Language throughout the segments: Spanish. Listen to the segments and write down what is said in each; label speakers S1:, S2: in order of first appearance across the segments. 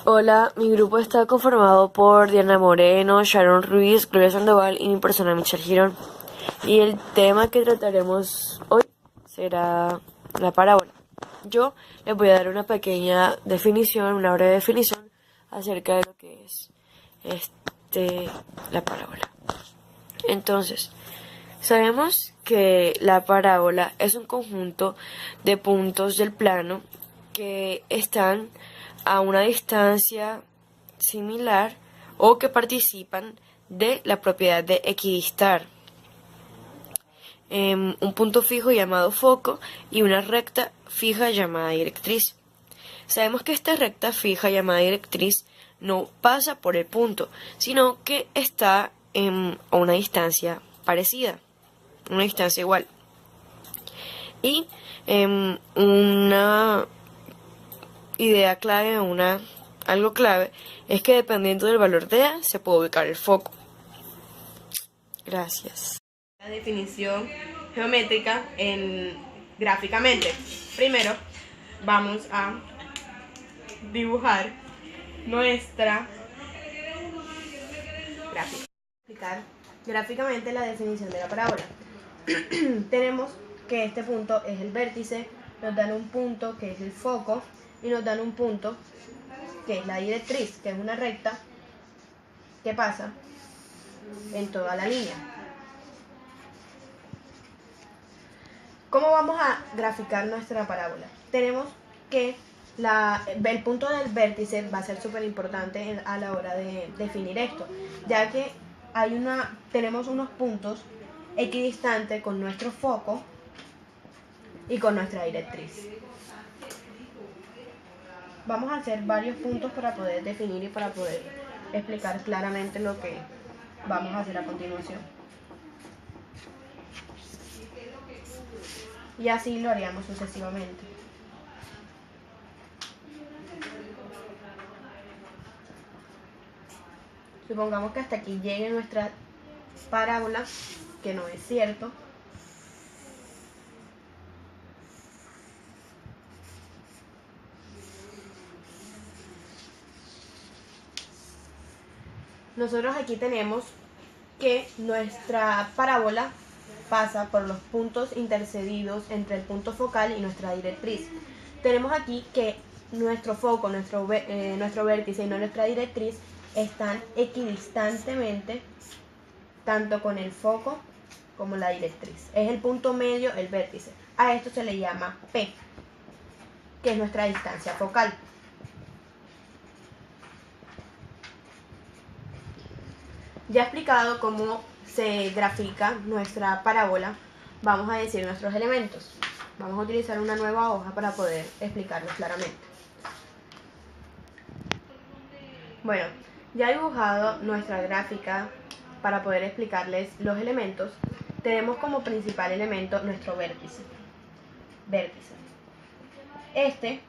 S1: Hola, mi grupo está conformado por Diana Moreno, Sharon Ruiz, Gloria Sandoval y mi persona Michelle Girón. Y el tema que trataremos hoy será la parábola. Yo les voy a dar una pequeña definición, una breve definición acerca de lo que es la parábola. Entonces, sabemos que la parábola es un conjunto de puntos del plano que están a una distancia similar o que participan de la propiedad de equidistar. Un punto fijo llamado foco y una recta fija llamada directriz. Sabemos que esta recta fija llamada directriz no pasa por el punto, sino que está a una distancia parecida, una distancia igual. Y una idea clave, algo clave, es que dependiendo del valor de A se puede ubicar el foco. Gracias.
S2: La definición geométrica gráficamente. Primero vamos a dibujar nuestra gráfica. Explicar gráficamente la definición de la parábola. Tenemos que este punto es el vértice, nos dan un punto que es el foco y nos dan un punto que es la directriz, que es una recta que pasa en toda la línea. ¿Cómo vamos a graficar nuestra parábola? Tenemos que el punto del vértice va a ser súper importante a la hora de definir esto, ya que tenemos unos puntos equidistantes con nuestro foco y con nuestra directriz. Vamos a hacer varios puntos para poder definir y para poder explicar claramente lo que vamos a hacer a continuación. Y así lo haríamos sucesivamente. Supongamos que hasta aquí llegue nuestra parábola, que no es cierto. Nosotros aquí tenemos que nuestra parábola pasa por los puntos intercedidos entre el punto focal y nuestra directriz. Tenemos aquí que nuestro foco, nuestro vértice y nuestra directriz están equidistantemente tanto con el foco como la directriz. Es el punto medio, el vértice. A esto se le llama P, que es nuestra distancia focal. Ya explicado cómo se grafica nuestra parábola, vamos a decir nuestros elementos. Vamos a utilizar una nueva hoja para poder explicarlos claramente. Bueno, ya he dibujado nuestra gráfica para poder explicarles los elementos. Tenemos como principal elemento nuestro vértice. Este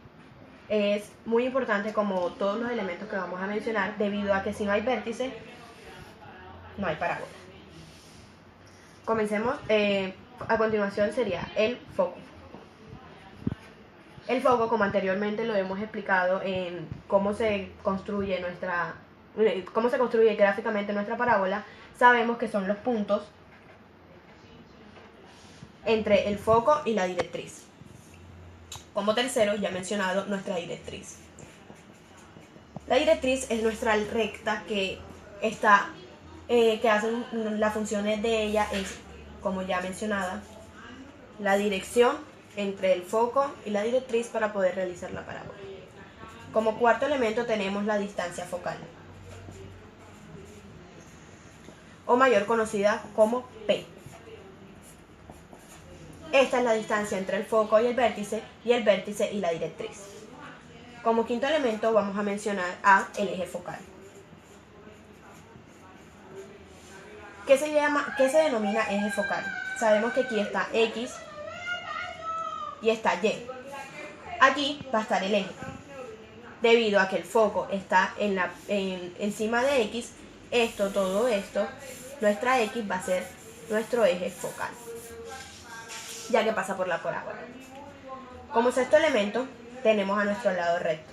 S2: es muy importante como todos los elementos que vamos a mencionar, debido a que si no hay vértice, no hay parábola. Comencemos. A continuación sería el foco. El foco, como anteriormente lo hemos explicado en cómo se construye gráficamente nuestra parábola, sabemos que son los puntos entre el foco y la directriz. Como tercero, ya he mencionado nuestra directriz. La directriz es nuestra recta que hacen las funciones de ella es, como ya mencionada, la dirección entre el foco y la directriz para poder realizar la parábola. Como cuarto elemento tenemos la distancia focal, o mayor conocida como P. Esta es la distancia entre el foco y el vértice y la directriz. Como quinto elemento vamos a mencionar el eje focal. ¿Qué se denomina eje focal? Sabemos que aquí está X y está Y. Aquí va a estar el eje. Debido a que el foco está encima de X, todo esto, nuestra X va a ser nuestro eje focal, ya que pasa por la parábola. Como sexto elemento tenemos a nuestro lado recto.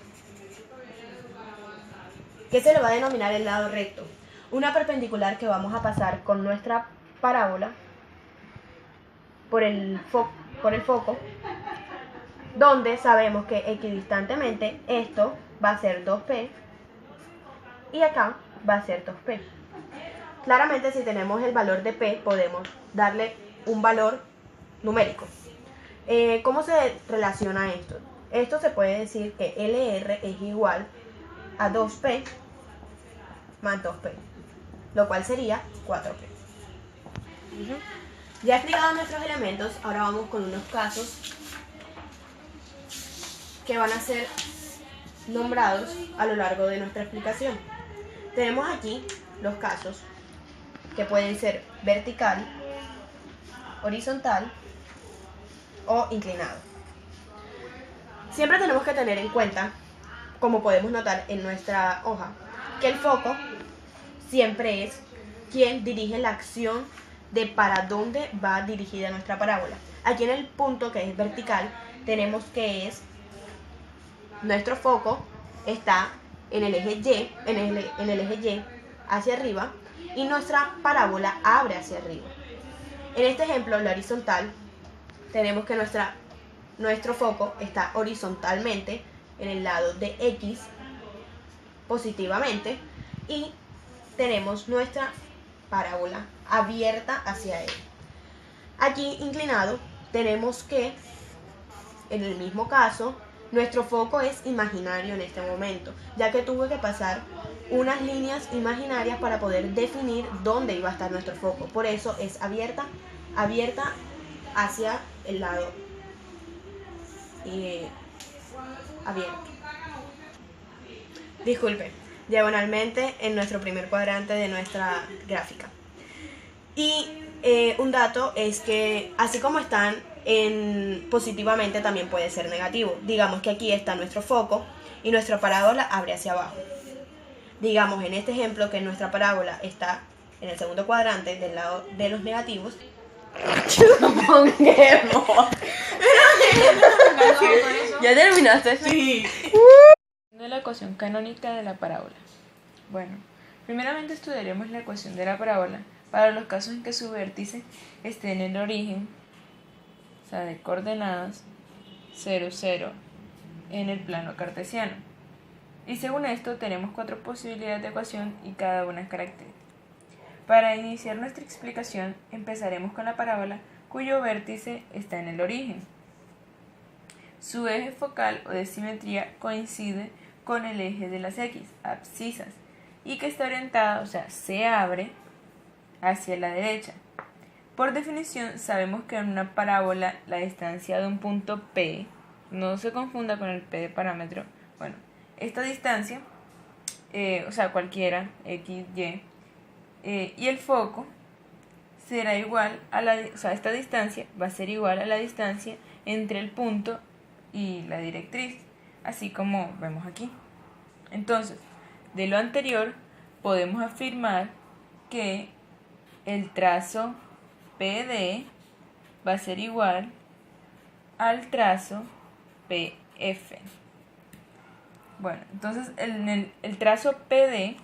S2: que se le va a denominar el lado recto. Una perpendicular que vamos a pasar con nuestra parábola por el foco, donde sabemos que equidistantemente esto va a ser 2p y acá va a ser 2p. Claramente, si tenemos el valor de p, podemos darle un valor numérico. ¿Cómo se relaciona esto? Esto se puede decir que LR es igual a 2p más 2p, lo cual sería 4p. Ya explicados nuestros elementos, ahora vamos con unos casos que van a ser nombrados a lo largo de nuestra explicación. Tenemos aquí los casos que pueden ser vertical, horizontal o inclinado. Siempre tenemos que tener en cuenta, como podemos notar en nuestra hoja, que el foco siempre es quien dirige la acción de para dónde va dirigida nuestra parábola. Aquí en el punto que es vertical tenemos que es nuestro foco está en el eje Y, en el eje Y hacia arriba, y nuestra parábola abre hacia arriba. En este ejemplo, la horizontal, tenemos que nuestro foco está horizontalmente en el lado de X positivamente, y tenemos nuestra parábola abierta hacia él. Aquí inclinado tenemos que, en el mismo caso, nuestro foco es imaginario en este momento, ya que tuve que pasar unas líneas imaginarias para poder definir dónde iba a estar nuestro foco. Por eso es abierta hacia el lado abierto. Disculpe, diagonalmente en nuestro primer cuadrante de nuestra gráfica. Y un dato es que así como están positivamente, también puede ser negativo. Digamos que aquí está nuestro foco y nuestra parábola abre hacia abajo. Digamos en este ejemplo que nuestra parábola está en el segundo cuadrante del lado de los negativos.
S1: ¿Ya terminaste?
S2: Sí.
S3: De la ecuación canónica de la parábola. Bueno, primeramente estudiaremos la ecuación de la parábola para los casos en que su vértice esté en el origen, o sea, de coordenadas 0, 0, en el plano cartesiano. Y según esto tenemos 4 posibilidades de ecuación y cada una es característica. Para iniciar nuestra explicación empezaremos con la parábola cuyo vértice está en el origen. Su eje focal o de simetría coincide con el eje de las X, abscisas, y que está orientada, o sea, se abre hacia la derecha. Por definición, sabemos que en una parábola la distancia de un punto P, no se confunda con el P de parámetro, bueno, esta distancia, o sea, cualquiera, X, Y, y el foco será igual a esta distancia va a ser igual a la distancia entre el punto y la directriz, así como vemos aquí. Entonces, de lo anterior, podemos afirmar que el trazo PD va a ser igual al trazo PF. Bueno, entonces el trazo PD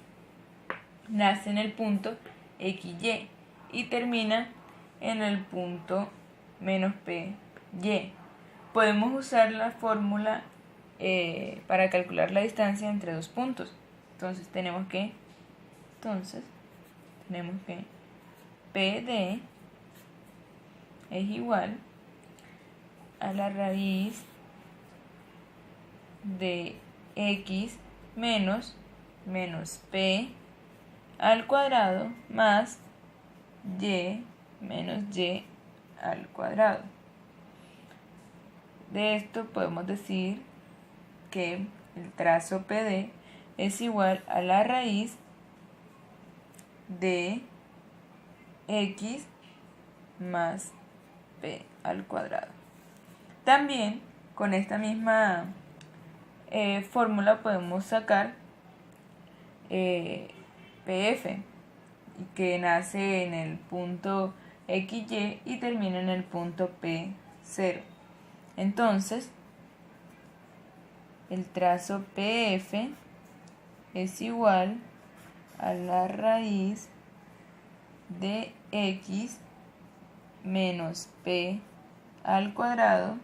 S3: nace en el punto XY y termina en el punto menos PY. Podemos usar la fórmula para calcular la distancia entre dos puntos. Entonces tenemos que PD es igual a la raíz de X menos P al cuadrado más Y menos Y al cuadrado. De esto podemos decir que el trazo PD es igual a la raíz de X más P al cuadrado. También con esta misma fórmula podemos sacar PF, que nace en el punto XY y termina en el punto P0. Entonces, el trazo PF es igual a la raíz de x menos p al cuadrado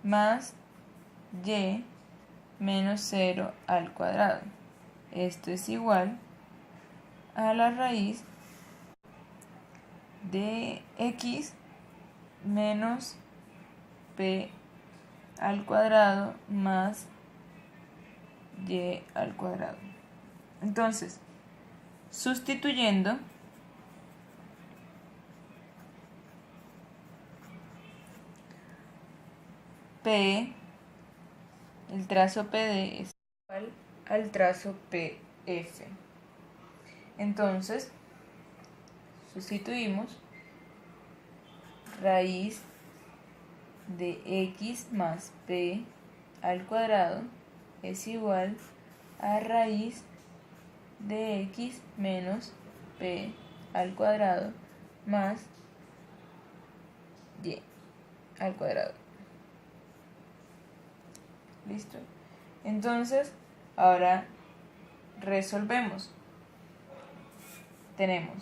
S3: más y menos 0 al cuadrado. Esto es igual a la raíz de x menos p al cuadrado más y al cuadrado. Entonces, sustituyendo, P, el trazo PD es igual al trazo PF. Entonces, sustituimos raíz de x más p al cuadrado es igual a raíz de x menos p al cuadrado más y al cuadrado. ¿Listo? Entonces, ahora resolvemos. Tenemos,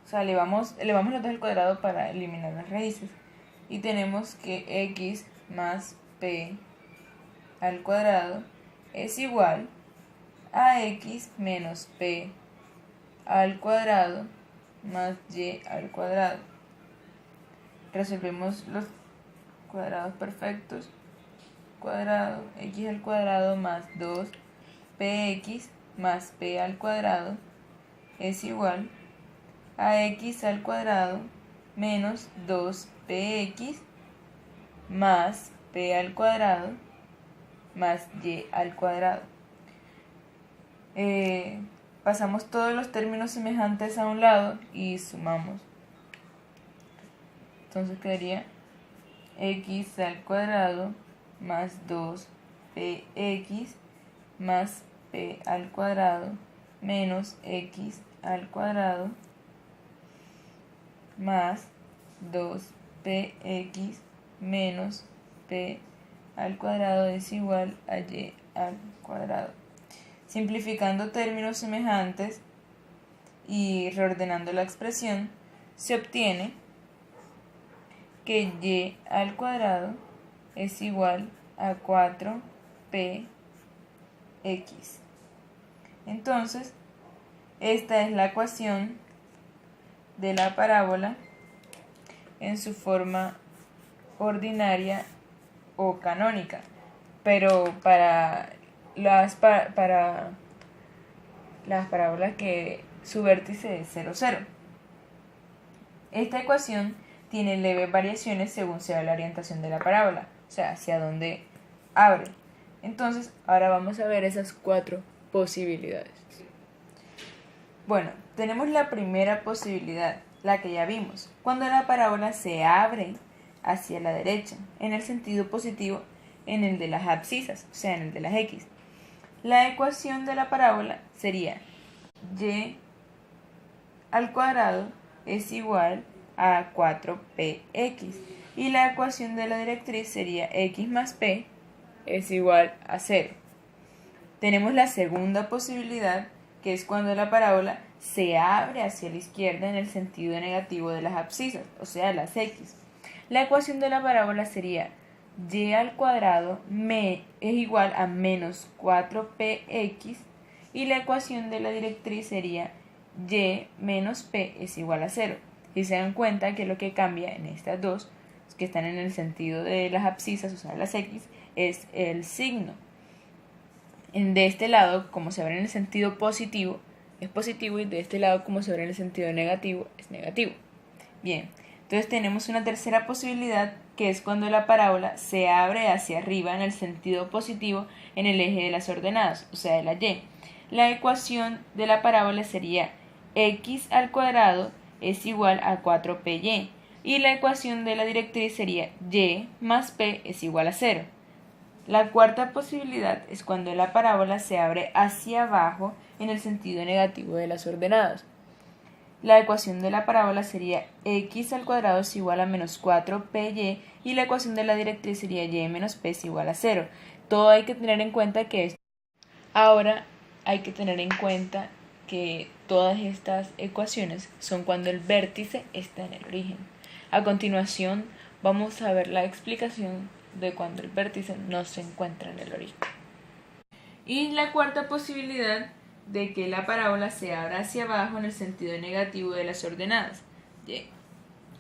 S3: o sea, elevamos los dos al cuadrado para eliminar las raíces. Y tenemos que x más p al cuadrado es igual a x menos p al cuadrado más y al cuadrado. Resolvemos los cuadrados perfectos. Cuadrado, x al cuadrado más 2px más p al cuadrado es igual a x al cuadrado menos 2px más p al cuadrado más y al cuadrado. Pasamos todos los términos semejantes a un lado y sumamos. Entonces quedaría x al cuadrado más 2px más p al cuadrado menos x al cuadrado más 2px menos p al cuadrado es igual a y al cuadrado. Simplificando términos semejantes y reordenando la expresión, se obtiene que y al cuadrado es igual a 4px. Entonces, esta es la ecuación de la parábola en su forma ordinaria o canónica, pero para las parábolas que su vértice es 0, 0. Esta ecuación tiene leves variaciones según sea la orientación de la parábola, o sea, hacia dónde abre. Entonces, ahora vamos a ver esas 4 posibilidades. Bueno, tenemos la primera posibilidad, la que ya vimos, cuando la parábola se abre hacia la derecha, en el sentido positivo, en el de las abscisas, o sea, en el de las x. La ecuación de la parábola sería y al cuadrado es igual a 4px y la ecuación de la directriz sería x más p es igual a 0. Tenemos la segunda posibilidad, que es cuando la parábola se abre hacia la izquierda en el sentido negativo de las abscisas, o sea, las x. La ecuación de la parábola sería y al cuadrado es igual a menos 4px y la ecuación de la directriz sería y menos p es igual a 0. Y se dan cuenta que lo que cambia en estas dos, que están en el sentido de las abscisas, o sea, las x, es el signo. De este lado, como se abre en el sentido positivo, es positivo, y de este lado, como se abre en el sentido negativo, es negativo. Bien, entonces tenemos una tercera posibilidad, que es cuando la parábola se abre hacia arriba en el sentido positivo en el eje de las ordenadas, o sea, de la y. La ecuación de la parábola sería x al cuadrado es igual a 4py y la ecuación de la directriz sería y más p es igual a 0. La cuarta posibilidad es cuando la parábola se abre hacia abajo en el sentido negativo de las ordenadas. la ecuación de la parábola sería x al cuadrado es igual a menos 4py y la ecuación de la directriz sería y menos p es igual a 0. Todo hay que tener en cuenta que ahora hay que tener en cuenta que todas estas ecuaciones son cuando el vértice está en el origen. A continuación vamos a ver la explicación de cuando el vértice no se encuentra en el origen. Y la cuarta posibilidad de que la parábola se abra hacia abajo en el sentido negativo de las ordenadas. Y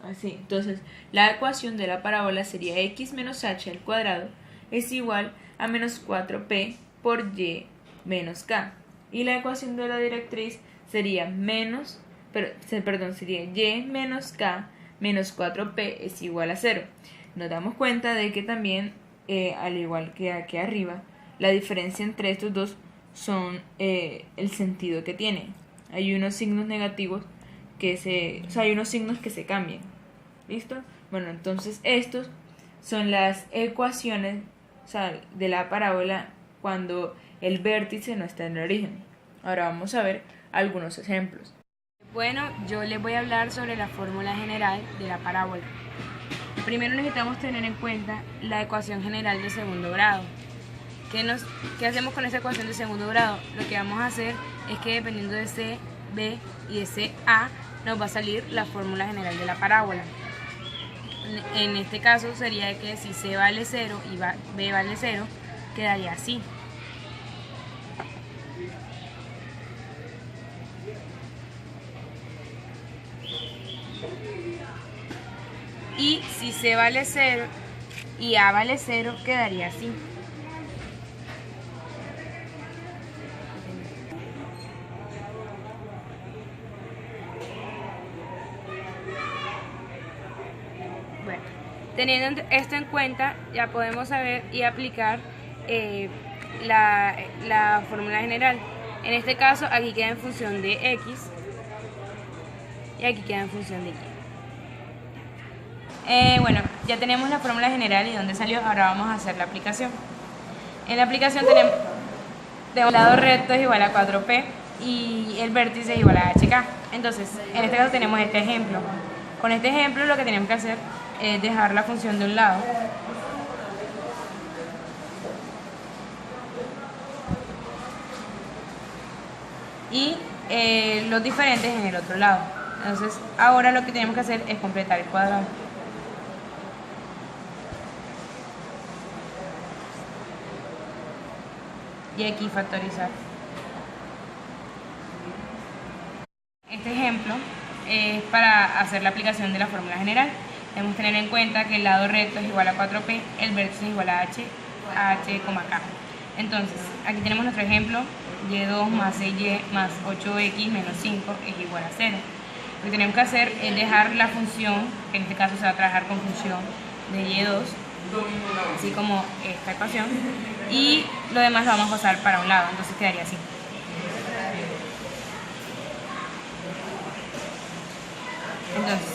S3: así, entonces la ecuación de la parábola sería x menos h al cuadrado es igual a menos 4p por y menos k. Y la ecuación de la directriz sería y menos k menos 4p es igual a 0. Nos damos cuenta de que también, al igual que aquí arriba, la diferencia entre estos dos son el sentido que tienen. Hay unos signos negativos hay unos signos que se cambian. ¿Listo? Bueno, entonces estos son las ecuaciones, de la parábola cuando el vértice no está en el origen. Ahora vamos a ver algunos ejemplos.
S4: Bueno, yo les voy a hablar sobre la fórmula general de la parábola. Primero necesitamos tener en cuenta la ecuación general de segundo grado. ¿Qué hacemos con esa ecuación de segundo grado? Lo que vamos a hacer es que dependiendo de C, B y de C, A, nos va a salir la fórmula general de la parábola. En este caso sería que si C vale 0 y B vale 0, quedaría así. Y si C vale 0 y A vale 0, quedaría así. Bueno, teniendo esto en cuenta, ya podemos saber y aplicar la fórmula general. En este caso, aquí queda en función de x y aquí queda en función de y. Bueno, ya tenemos la fórmula general y dónde salió. Ahora vamos a hacer la aplicación. En la aplicación tenemos el lado recto es igual a 4p y el vértice es igual a hk. Entonces, en este caso tenemos este ejemplo. Con este ejemplo lo que tenemos que hacer es dejar la función de un lado y los diferentes en el otro lado. Entonces, ahora lo que tenemos que hacer es completar el cuadrado. Y aquí factorizar. Este ejemplo es para hacer la aplicación de la fórmula general. Debemos tener en cuenta que el lado recto es igual a 4p, el vértice es igual a h, k. Entonces, aquí tenemos nuestro ejemplo, y2 más 6y más 8x menos 5 es igual a 0. Lo que tenemos que hacer es dejar la función, que en este caso se va a trabajar con función de y2, así como esta ecuación, y lo demás lo vamos a pasar para un lado, entonces quedaría así. Entonces,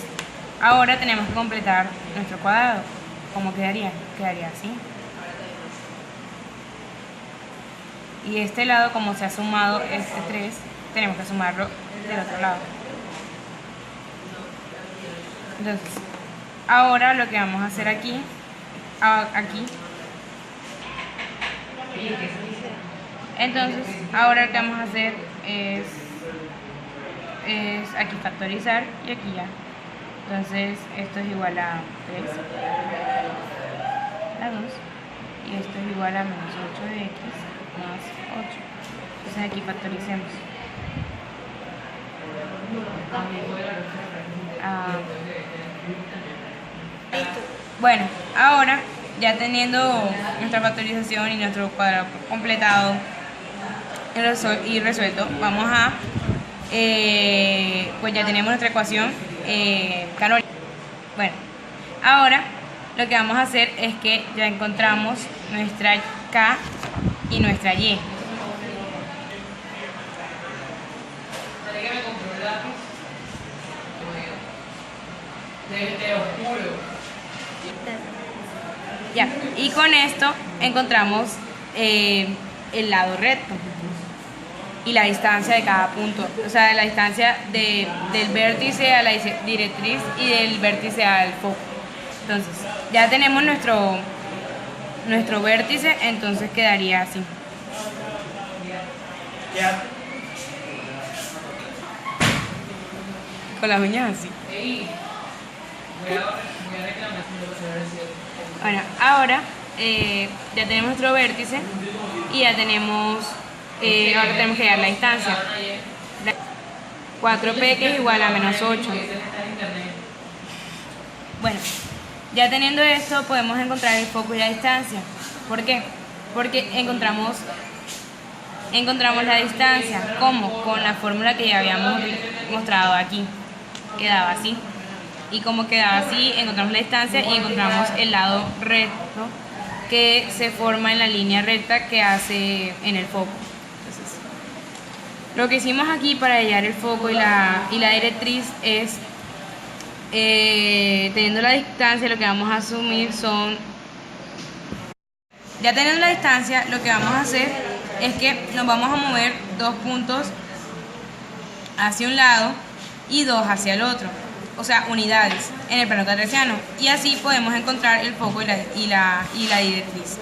S4: ahora tenemos que completar nuestro cuadrado. ¿Cómo quedaría? Quedaría así. Y este lado, como se ha sumado este 3, tenemos que sumarlo del otro lado. Entonces, ahora lo que vamos a hacer aquí, entonces ahora lo que vamos a hacer es aquí factorizar y aquí ya. Entonces esto es igual a 3, a 2, y esto es igual a menos 8 de x más 8. Entonces aquí factoricemos. Bueno, ahora ya teniendo nuestra factorización y nuestro cuadrado completado y resuelto, vamos a pues ya tenemos nuestra ecuación canónica. Bueno, ahora lo que vamos a hacer es que ya encontramos nuestra k y nuestra y. Ya, y con esto encontramos el lado recto. y la distancia de cada punto, o sea, la distancia del vértice a la directriz y del vértice al foco. Entonces, ya tenemos nuestro vértice, entonces quedaría así. Con las uñas así. Bueno, ahora ya tenemos nuestro vértice y ya tenemos, ahora tenemos que dar la distancia. 4p que es igual a menos 8. Bueno, ya teniendo esto podemos encontrar el foco y la distancia. ¿Por qué? Porque encontramos la distancia. ¿Cómo? Con la fórmula que ya habíamos mostrado aquí. Quedaba así. Y como quedaba así, encontramos la distancia y encontramos el lado recto que se forma en la línea recta que hace en el foco. Entonces, lo que hicimos aquí para hallar el foco y la directriz es, teniendo la distancia, lo que vamos a asumir son... Ya teniendo la distancia, lo que vamos a hacer es que nos vamos a mover 2 puntos hacia un lado y 2 hacia el otro, o sea, unidades en el plano cartesiano, y así podemos encontrar el foco y la directriz.